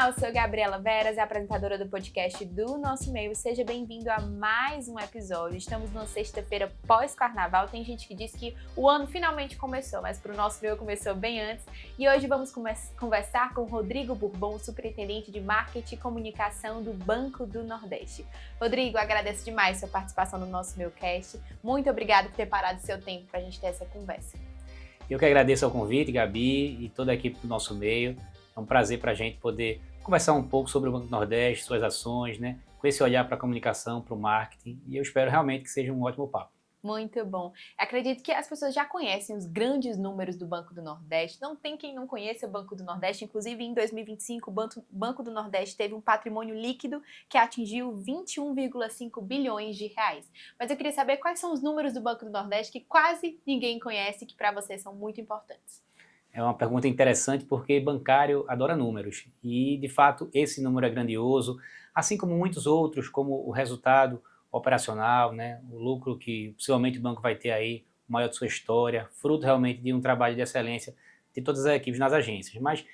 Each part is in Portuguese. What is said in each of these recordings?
Olá, eu sou Gabriela Veras, apresentadora do podcast do Nosso Meio. Seja bem-vindo a mais um episódio. Estamos numa sexta-feira pós-carnaval. Tem gente que diz que o ano finalmente começou, mas para o Nosso Meio começou bem antes. E hoje vamos conversar com o Rodrigo Bourbon, superintendente de Marketing e Comunicação do Banco do Nordeste. Rodrigo, agradeço demais sua participação no Nosso Meio Cast. Muito obrigado por ter parado seu tempo para a gente ter essa conversa. Eu que agradeço ao convite, Gabi, e toda a equipe do Nosso Meio. É um prazer para a gente poder conversar um pouco sobre o Banco do Nordeste, suas ações, né? Com esse olhar para a comunicação, para o marketing, e eu espero realmente que seja um ótimo papo. Muito bom. Acredito que as pessoas já conhecem os grandes números do Banco do Nordeste. Não tem quem não conheça o Banco do Nordeste. Inclusive, em 2025, o Banco do Nordeste teve um patrimônio líquido que atingiu 21,5 bilhões de reais. Mas eu queria saber quais são os números do Banco do Nordeste que quase ninguém conhece e que para vocês são muito importantes. É uma pergunta interessante porque bancário adora números e, de fato, esse número é grandioso, assim como muitos outros, como o resultado operacional, né, o lucro que possivelmente o banco vai ter aí, o maior de sua história, fruto realmente de um trabalho de excelência de todas as equipes nas agências. Mas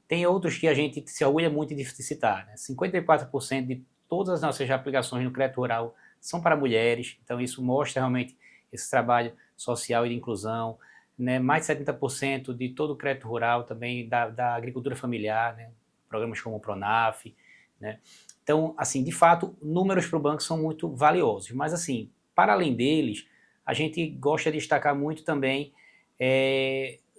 tem outros que a gente se orgulha muito de citar, né? 54% de todas as nossas aplicações no crédito rural são para mulheres, então isso mostra realmente esse trabalho social e de inclusão. Né, mais de 70% de todo o crédito rural também da agricultura familiar, né, programas como o Pronaf, né. Então, assim, de fato, números para o banco são muito valiosos, mas assim, para além deles, a gente gosta de destacar muito também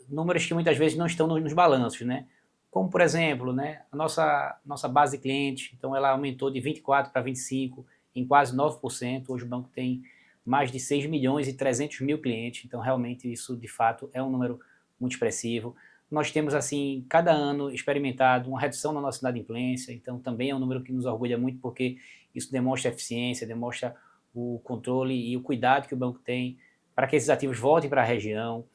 números que muitas vezes não estão nos balanços, né, como por exemplo, né, a nossa base de clientes, então ela aumentou de 24 para 25 em quase 9%, hoje o banco tem mais de 6 milhões e 300 mil clientes, então realmente isso de fato é um número muito expressivo. Nós temos assim, cada ano experimentado uma redução na nossa inadimplência, então também é um número que nos orgulha muito porque isso demonstra eficiência, demonstra o controle e o cuidado que o banco tem para que esses ativos voltem para a região,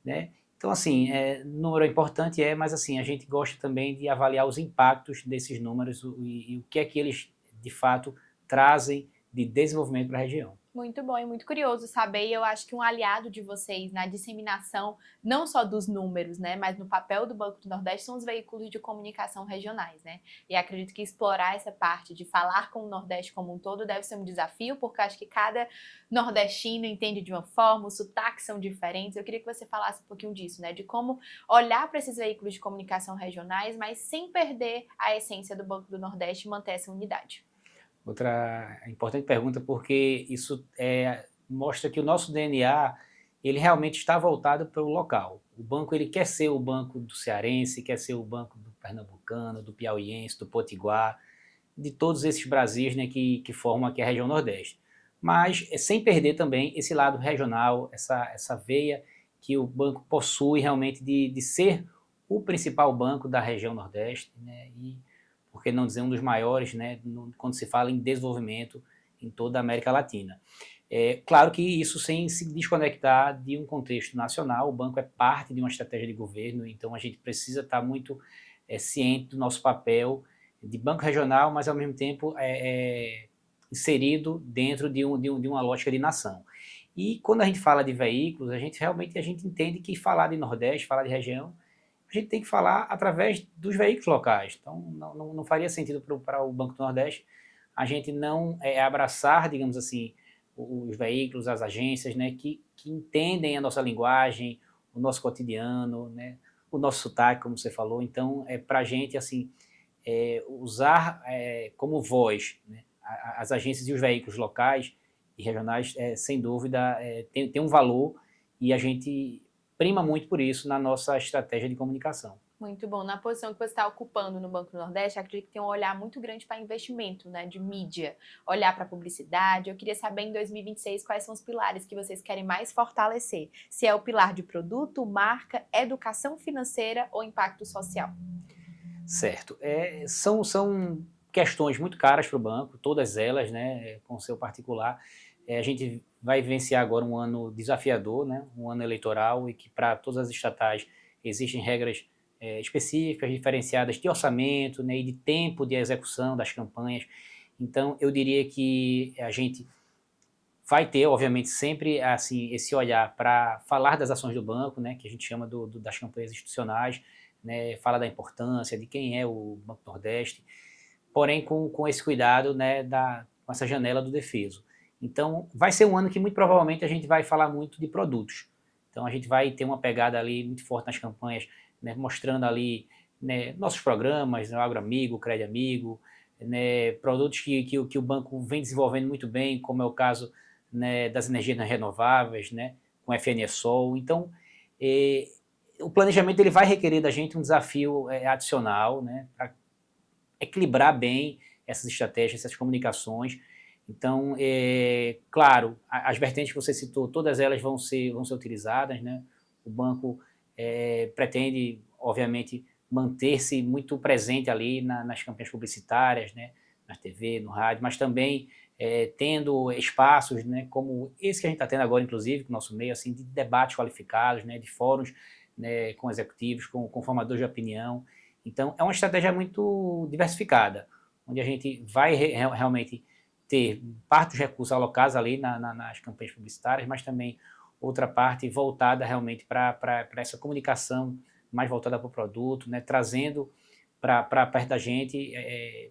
né? Então assim, número é importante, mas assim, a gente gosta também de avaliar os impactos desses números e o que é que eles de fato trazem de desenvolvimento para a região. Muito bom e muito curioso saber, e eu acho que um aliado de vocês na disseminação, não só dos números, né, mas no papel do Banco do Nordeste, são os veículos de comunicação regionais, né, e acredito que explorar essa parte de falar com o Nordeste como um todo deve ser um desafio, porque acho que cada nordestino entende de uma forma, os sotaques são diferentes. Eu queria que você falasse um pouquinho disso, né, de como olhar para esses veículos de comunicação regionais, mas sem perder a essência do Banco do Nordeste e manter essa unidade. Outra importante pergunta, porque isso mostra que o nosso DNA ele realmente está voltado para o local. O banco ele quer ser o banco do cearense, quer ser o banco do pernambucano, do piauiense, do potiguar, de todos esses Brasis, né, que formam aqui a região Nordeste. Mas sem perder também esse lado regional, essa veia que o banco possui realmente de ser o principal banco da região Nordeste, né, e por que não dizer um dos maiores, né, quando se fala em desenvolvimento em toda a América Latina. Claro que isso sem se desconectar de um contexto nacional, o banco é parte de uma estratégia de governo, então a gente precisa estar muito ciente do nosso papel de banco regional, mas ao mesmo tempo inserido dentro de uma lógica de nação. E quando a gente fala de veículos, a gente entende que falar de Nordeste, falar de região, a gente tem que falar através dos veículos locais. Então, não faria sentido para o Banco do Nordeste a gente não abraçar, digamos assim, os veículos, as agências, né, que entendem a nossa linguagem, o nosso cotidiano, né, o nosso sotaque, como você falou. Então, para a gente, assim, usar como voz, né, as agências e os veículos locais e regionais, sem dúvida, tem um valor e a gente prima muito por isso na nossa estratégia de comunicação. Muito bom. Na posição que você está ocupando no Banco do Nordeste, acredito que tem um olhar muito grande para investimento, né, de mídia, olhar para publicidade. Eu queria saber em 2026 quais são os pilares que vocês querem mais fortalecer. Se é o pilar de produto, marca, educação financeira ou impacto social. Certo. São questões muito caras para o banco, todas elas, né, com o seu particular. A gente vai vivenciar agora um ano desafiador, né, um ano eleitoral, e que para todas as estatais existem regras específicas, diferenciadas de orçamento, né, e de tempo de execução das campanhas. Então, eu diria que a gente vai ter, obviamente, sempre assim esse olhar para falar das ações do banco, né, que a gente chama das campanhas institucionais, né, fala da importância, de quem é o Banco Nordeste, porém com esse cuidado, né, com essa janela do defeso. Então, vai ser um ano que muito provavelmente a gente vai falar muito de produtos. Então, a gente vai ter uma pegada ali muito forte nas campanhas, né, mostrando ali, né, nossos programas, né, o AgroAmigo, o Crédito Amigo, né, produtos que o banco vem desenvolvendo muito bem, como é o caso, né, das energias renováveis, né, com FNSol. Então, o planejamento ele vai requerer da gente um desafio adicional, né, para equilibrar bem essas estratégias, essas comunicações. Então, claro, as vertentes que você citou, todas elas vão ser utilizadas, né? O banco pretende, obviamente, manter-se muito presente ali nas campanhas publicitárias, né? Na TV, no rádio, mas também tendo espaços, né? Como esse que a gente está tendo agora, inclusive, com o nosso meio, assim, de debates qualificados, né? De fóruns, né? Com executivos, com formadores de opinião. Então, é uma estratégia muito diversificada, onde a gente vai realmente ter parte dos recursos alocados ali nas campanhas publicitárias, mas também outra parte voltada realmente para essa comunicação mais voltada para o produto, né, trazendo para perto da gente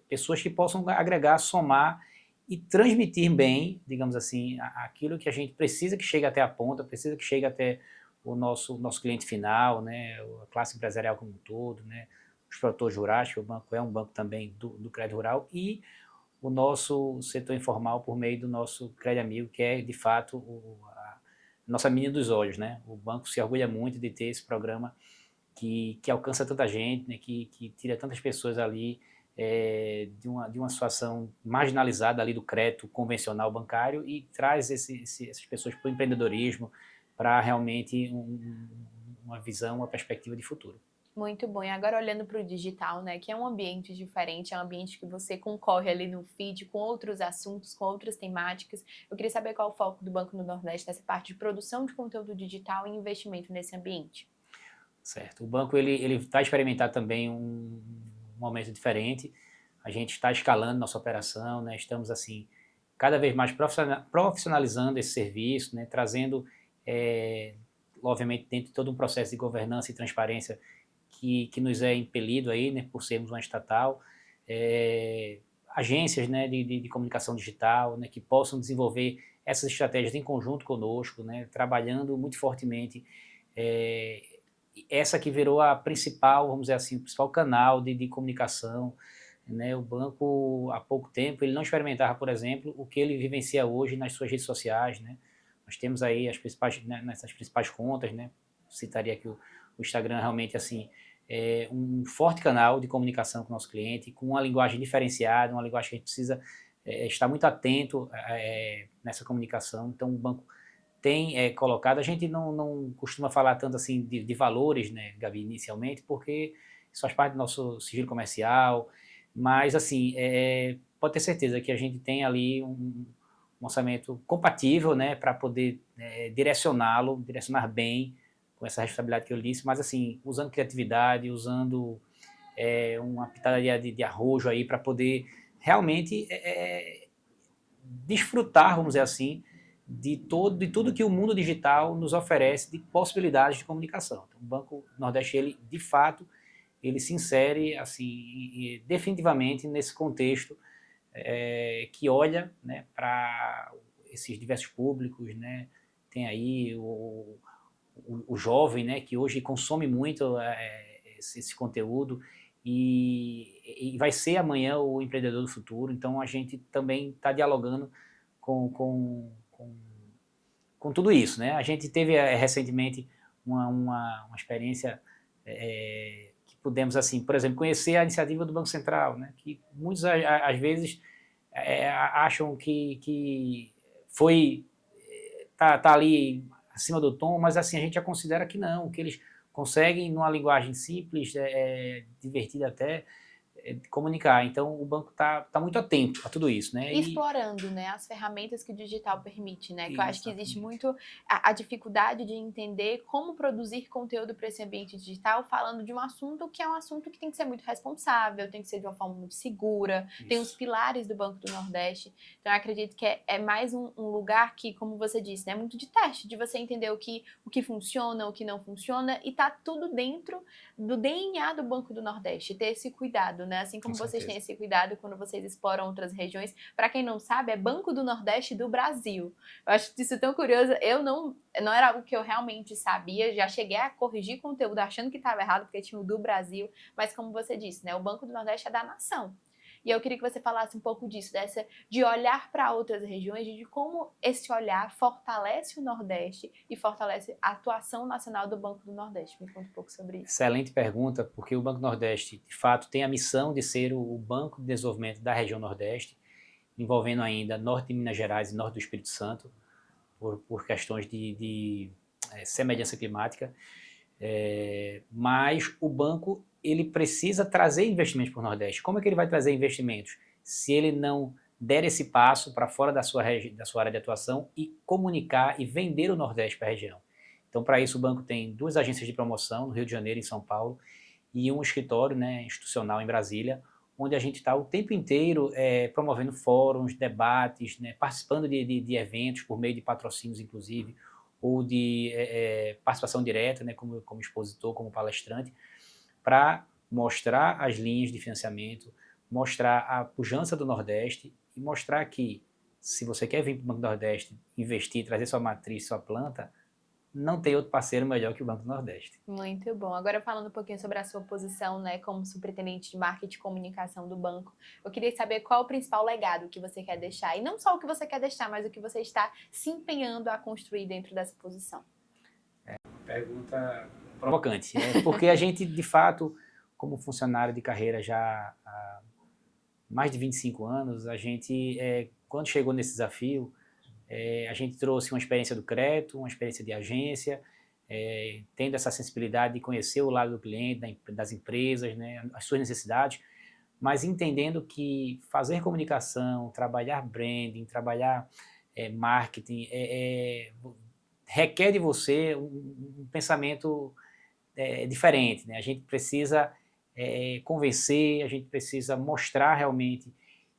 pessoas que possam agregar, somar e transmitir bem, digamos assim, aquilo que a gente precisa que chegue até a ponta, precisa que chegue até o nosso cliente final, né, a classe empresarial como um todo, né, os produtores rurais, que o banco é um banco também do crédito rural, e o nosso setor informal por meio do nosso Crédito Amigo, que é, de fato, a nossa menina dos olhos, né? O banco se orgulha muito de ter esse programa que alcança tanta gente, né? Que tira tantas pessoas ali de uma situação marginalizada ali do crédito convencional bancário e traz essas pessoas para o empreendedorismo, para realmente uma visão, uma perspectiva de futuro. Muito bom. E agora olhando para o digital, né, que é um ambiente diferente, é um ambiente que você concorre ali no feed com outros assuntos, com outras temáticas. Eu queria saber qual é o foco do Banco do Nordeste nessa parte de produção de conteúdo digital e investimento nesse ambiente. Certo. O banco ele vai experimentar também um momento diferente. A gente está escalando nossa operação, né? Estamos assim cada vez mais profissionalizando esse serviço, né? Trazendo, obviamente, dentro de todo um processo de governança e transparência que nos é impelido aí, né, por sermos uma estatal, agências, né, de comunicação digital, né, que possam desenvolver essas estratégias em conjunto conosco, né, trabalhando muito fortemente. Essa que virou a principal, vamos dizer assim, o principal canal de comunicação, né. O banco, há pouco tempo, ele não experimentava, por exemplo, o que ele vivencia hoje nas suas redes sociais, né. Nós temos aí as principais, né, nessas principais contas, né, citaria aqui o Instagram realmente assim um forte canal de comunicação com o nosso cliente, com uma linguagem diferenciada, uma linguagem que a gente precisa estar muito atento nessa comunicação. Então, o banco tem colocado, a gente não costuma falar tanto assim de valores, né, Gabi, inicialmente, porque isso faz parte do nosso sigilo comercial, mas assim, pode ter certeza que a gente tem ali um orçamento compatível, né, para poder direcionar bem com essa responsabilidade que eu disse, mas assim, usando criatividade, usando uma pitada de arrojo aí para poder realmente desfrutar, vamos dizer assim, de tudo que o mundo digital nos oferece de possibilidades de comunicação. Então, o Banco Nordeste, ele, de fato, ele se insere assim, definitivamente nesse contexto que olha, né, para esses diversos públicos, né, tem aí o jovem, né, que hoje consome muito esse conteúdo e vai ser amanhã o empreendedor do futuro. Então, a gente também está dialogando com tudo isso, né? A gente teve recentemente uma experiência que pudemos, assim, por exemplo, conhecer a iniciativa do Banco Central, né? Que muitos, às vezes, acham que foi tá ali acima do tom, mas assim, a gente já considera que não, que eles conseguem, numa linguagem simples, divertida até, comunicar. Então, o banco tá muito atento a tudo isso, né? E explorando, né, as ferramentas que o digital permite, né? Que eu acho que existe Exatamente. muito a dificuldade de entender como produzir conteúdo para esse ambiente digital, falando de um assunto que é um assunto que tem que ser muito responsável, tem que ser de uma forma muito segura, tem os Isso. pilares do Banco do Nordeste. Então, eu acredito que é mais um lugar que, como você disse, né, é muito de teste, de você entender o que funciona, o que não funciona, e tá tudo dentro do DNA do Banco do Nordeste, ter esse cuidado, né? Assim Com como vocês têm certeza. esse cuidado quando vocês exploram outras regiões. Para quem não sabe, é Banco do Nordeste do Brasil. Eu acho isso tão curioso. Eu não era algo que eu realmente sabia. Já cheguei a corrigir conteúdo achando que estava errado porque tinha o do Brasil. Mas como você disse, né? O Banco do Nordeste é da nação. E eu queria que você falasse um pouco disso, de olhar para outras regiões, de como esse olhar fortalece o Nordeste e fortalece a atuação nacional do Banco do Nordeste. Me conta um pouco sobre isso. Excelente pergunta, porque o Banco Nordeste, de fato, tem a missão de ser o banco de desenvolvimento da região Nordeste, envolvendo ainda norte de Minas Gerais e norte do Espírito Santo, por questões de semelhança climática. Mas o banco ele precisa trazer investimentos para o Nordeste. Como é que ele vai trazer investimentos se ele não der esse passo para fora da sua área de atuação e comunicar e vender o Nordeste para a região? Então, para isso, o banco tem 2 agências de promoção, no Rio de Janeiro e em São Paulo, e um escritório, né, institucional em Brasília, onde a gente está o tempo inteiro promovendo fóruns, debates, né, participando de eventos por meio de patrocínios, inclusive, ou de participação direta, né, como expositor, como palestrante, para mostrar as linhas de financiamento, mostrar a pujança do Nordeste e mostrar que, se você quer vir para o Banco do Nordeste, investir, trazer sua matriz, sua planta, não tem outro parceiro melhor que o Banco do Nordeste. Muito bom. Agora falando um pouquinho sobre a sua posição, né, como superintendente de marketing e comunicação do banco, eu queria saber qual é o principal legado que você quer deixar. E não só o que você quer deixar, mas o que você está se empenhando a construir dentro dessa posição. Pergunta provocante, porque a gente, de fato, como funcionário de carreira já há mais de 25 anos, a gente, quando chegou nesse desafio, a gente trouxe uma experiência do crédito, uma experiência de agência, tendo essa sensibilidade de conhecer o lado do cliente, das empresas, né, as suas necessidades, mas entendendo que fazer comunicação, trabalhar branding, trabalhar marketing, requer de você um pensamento diferente, né? A gente precisa convencer, a gente precisa mostrar realmente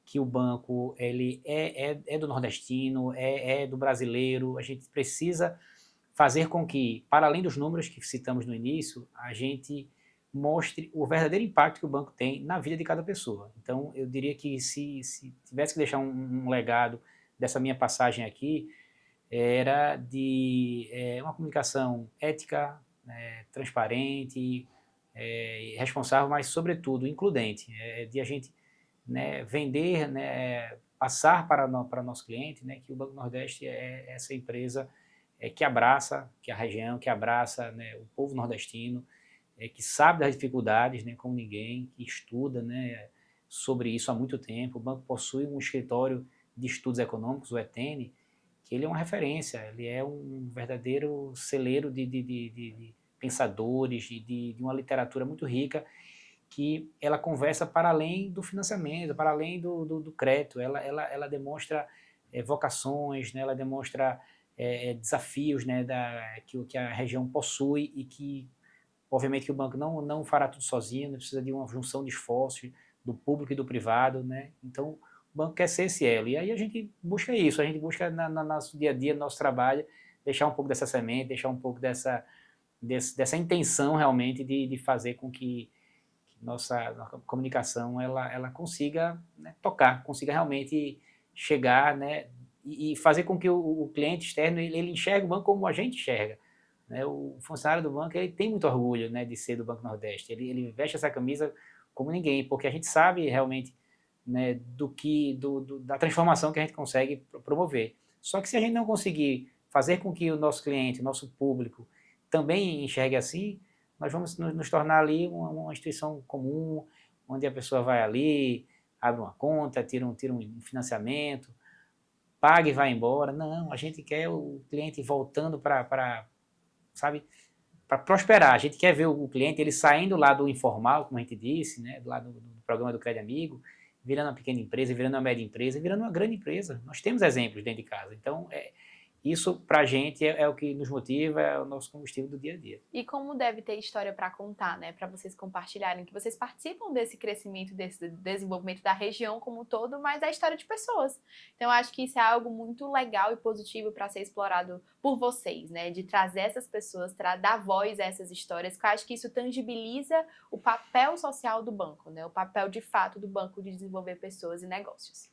que o banco ele é do nordestino, é do brasileiro. A gente precisa fazer com que, para além dos números que citamos no início, a gente mostre o verdadeiro impacto que o banco tem na vida de cada pessoa. Então, eu diria que se tivesse que deixar um legado dessa minha passagem aqui, era de uma comunicação ética, transparente, responsável, mas, sobretudo, includente, de a gente, né, vender, né, passar para o nosso cliente, né, que o Banco Nordeste é essa empresa que abraça, que a região, que abraça, né, o povo nordestino, que sabe das dificuldades, né, como ninguém, que estuda, né, sobre isso há muito tempo. O banco possui um escritório de estudos econômicos, o ETN, que ele é uma referência, ele é um verdadeiro celeiro de pensadores, de uma literatura muito rica, que ela conversa para além do financiamento, para além do crédito, ela demonstra vocações, né, ela demonstra desafios, né, que a região possui e que, obviamente, que o banco não fará tudo sozinho, precisa de uma junção de esforços do público e do privado, né? Então, o banco quer ser esse elo. E aí a gente busca isso, a gente busca no nosso dia a dia, no nosso trabalho, deixar um pouco dessa semente, deixar um pouco dessa intenção realmente de fazer com que nossa comunicação ela consiga, né, tocar, consiga realmente chegar, né, e fazer com que o cliente externo ele enxergue o banco como a gente enxerga. Né? O funcionário do banco ele tem muito orgulho, né, de ser do Banco Nordeste, ele veste essa camisa como ninguém, porque a gente sabe realmente, né, da transformação que a gente consegue promover. Só que se a gente não conseguir fazer com que o nosso cliente, o nosso público também enxergue assim, nós vamos nos tornar ali uma instituição comum, onde a pessoa vai ali, abre uma conta, tira um financiamento, paga e vai embora. Não, a gente quer o cliente voltando para sabe, prosperar. A gente quer ver o cliente ele saindo lá do informal, como a gente disse, né, lá do programa do Crédito Amigo, virando uma pequena empresa, virando uma média empresa, virando uma grande empresa. Nós temos exemplos dentro de casa. Então, isso para a gente é o que nos motiva, é o nosso combustível do dia a dia. E como deve ter história para contar, né? Para vocês compartilharem, que vocês participam desse crescimento, desse desenvolvimento da região como um todo, mas da história de pessoas. Então, eu acho que isso é algo muito legal e positivo para ser explorado por vocês, né? De trazer essas pessoas, dar voz a essas histórias, que eu acho que isso tangibiliza o papel social do banco, né? O papel de fato do banco de desenvolver pessoas e negócios.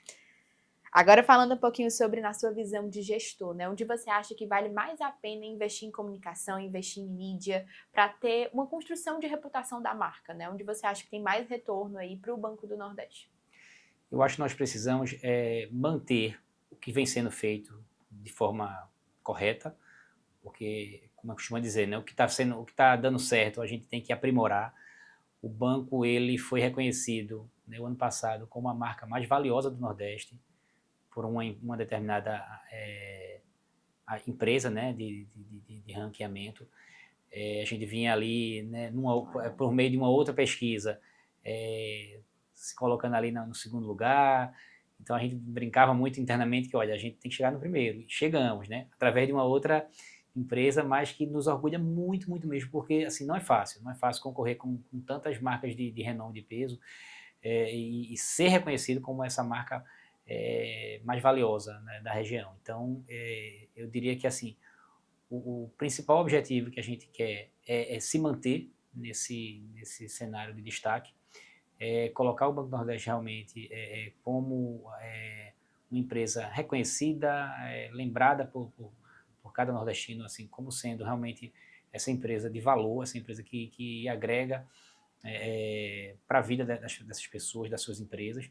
Agora falando um pouquinho sobre na sua visão de gestor, né? Onde você acha que vale mais a pena investir em comunicação, investir em mídia, para ter uma construção de reputação da marca, né? Onde você acha que tem mais retorno aí para o Banco do Nordeste? Eu acho que nós precisamos manter o que vem sendo feito de forma correta, porque, como eu costumo dizer, né, o que está dando certo, a gente tem que aprimorar. O banco ele foi reconhecido, né, o ano passado como a marca mais valiosa do Nordeste por uma determinada empresa, né, de ranqueamento. A gente vinha ali, né, por meio de uma outra pesquisa, se colocando ali no segundo lugar. Então a gente brincava muito internamente que, olha, a gente tem que chegar no primeiro. E chegamos, né, através de uma outra empresa, mas que nos orgulha muito, muito mesmo, porque assim, não é fácil concorrer com tantas marcas de renome, de peso, e ser reconhecido como essa marca mais valiosa, né, da região. Então, eu diria que assim, o principal objetivo que a gente quer é se manter nesse cenário de destaque, colocar o Banco do Nordeste realmente como uma empresa reconhecida, lembrada por cada nordestino, assim, como sendo realmente essa empresa de valor, essa empresa que agrega para a vida dessas pessoas, das suas empresas.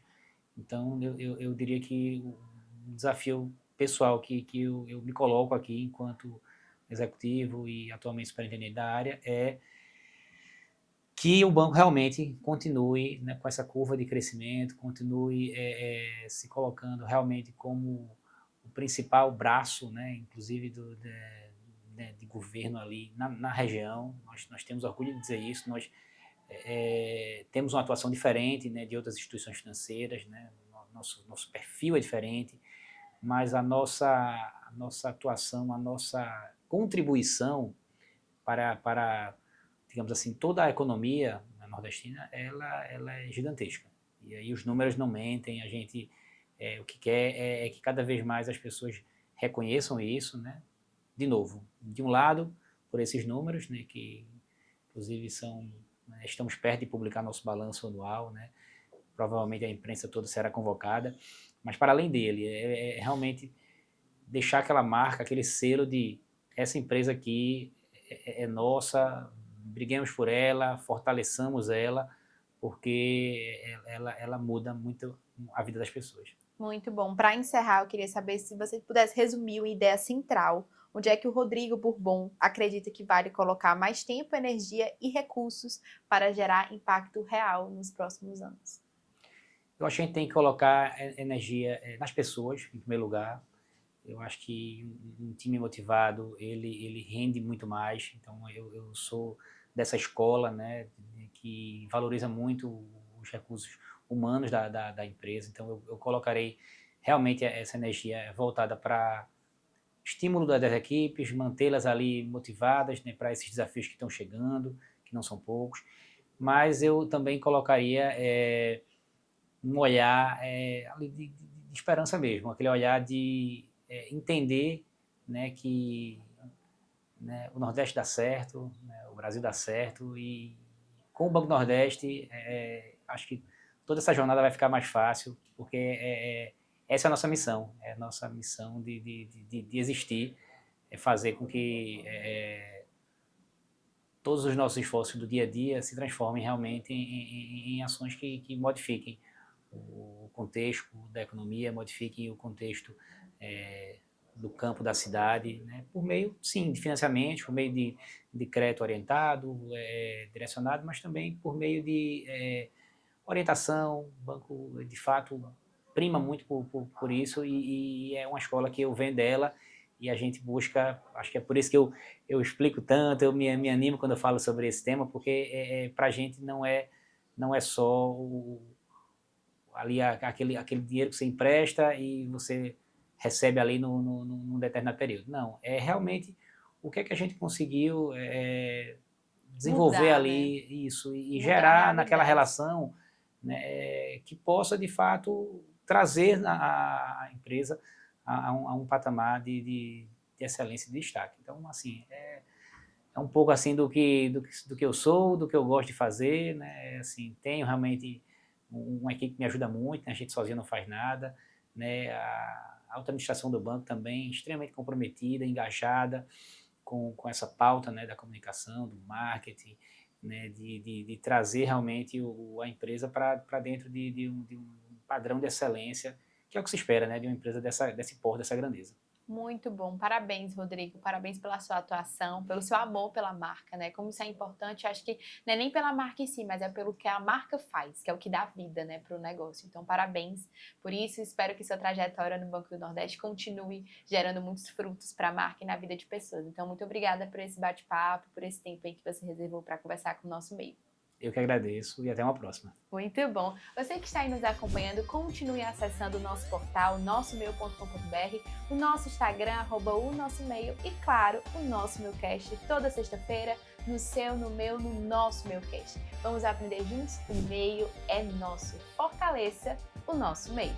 Então, eu diria que o desafio pessoal que eu me coloco aqui enquanto executivo e atualmente superintendente da área é que o banco realmente continue, né, com essa curva de crescimento, continue se colocando realmente como o principal braço, né, inclusive de governo ali na região. Nós temos orgulho de dizer isso, nós temos uma atuação diferente, né, de outras instituições financeiras, né, nosso perfil é diferente, mas a nossa atuação, a nossa contribuição para digamos assim, toda a economia nordestina, ela é gigantesca. E aí os números não mentem, a gente o que quer é que cada vez mais as pessoas reconheçam isso, né? De novo, de um lado, por esses números, né, que inclusive estamos perto de publicar nosso balanço anual, né? Provavelmente a imprensa toda será convocada, mas para além dele, realmente deixar aquela marca, aquele selo de essa empresa aqui é nossa, briguemos por ela, fortaleçamos ela, porque ela muda muito a vida das pessoas. Muito bom. Para encerrar, eu queria saber se você pudesse resumir uma ideia central. Onde é que o Rodrigo Bourbon acredita que vale colocar mais tempo, energia e recursos para gerar impacto real nos próximos anos? Eu acho que a gente tem que colocar energia nas pessoas, em primeiro lugar. Eu acho que um time motivado, ele rende muito mais. Então, eu sou dessa escola, né, que valoriza muito os recursos humanos da empresa. Então, eu colocarei realmente essa energia voltada para estímulo das equipes, mantê-las ali motivadas, né, para esses desafios que estão chegando, que não são poucos. Mas eu também colocaria um olhar de esperança mesmo, aquele olhar de entender, né, que, né, o Nordeste dá certo, né, o Brasil dá certo, e com o Banco do Nordeste, acho que toda essa jornada vai ficar mais fácil, porque essa é a nossa missão, é a nossa missão de existir, fazer com que todos os nossos esforços do dia a dia se transformem realmente em ações que modifiquem o contexto da economia, modifiquem o contexto do campo da cidade, né, por meio, sim, de financiamento, por meio de crédito orientado, direcionado, mas também por meio de orientação. O banco, de fato, prima muito por isso, e é uma escola que eu venho dela e a gente busca, acho que é por isso que eu explico tanto, eu me animo quando eu falo sobre esse tema, porque para a gente não é só ali aquele dinheiro que você empresta e você recebe ali num determinado período. Não, é realmente o que é que a gente conseguiu desenvolver Mudar, né? ali isso e Mudar a gerar naquela realidade. relação, né, que possa de fato trazer a empresa a um patamar de excelência e de destaque. Então, assim, é um pouco assim do que eu sou, do que eu gosto de fazer, né? Assim, tenho realmente uma equipe que me ajuda muito, né? A gente sozinho não faz nada, né? A alta administração do banco também extremamente comprometida, engajada com essa pauta, né, da comunicação, do marketing, né, de trazer realmente a empresa para dentro de um padrão de excelência, que é o que se espera, né, de uma empresa desse porte, dessa grandeza. Muito bom. Parabéns, Rodrigo. Parabéns pela sua atuação, pelo seu amor pela marca, né? Como isso é importante, acho que não é nem pela marca em si, mas é pelo que a marca faz, que é o que dá vida, né, para o negócio. Então, parabéns por isso. Espero que sua trajetória no Banco do Nordeste continue gerando muitos frutos para a marca e na vida de pessoas. Então, muito obrigada por esse bate-papo, por esse tempo aí que você reservou para conversar com o nosso meio. Eu que agradeço e até uma próxima. Muito bom. Você que está aí nos acompanhando, continue acessando o nosso portal, nossomeio.com.br, o nosso Instagram, @o_nosso_meio e, claro, o nosso Meucast, toda sexta-feira, no seu, no meu, no nosso Meucast. Vamos aprender juntos? O meio é nosso. Fortaleça o nosso meio.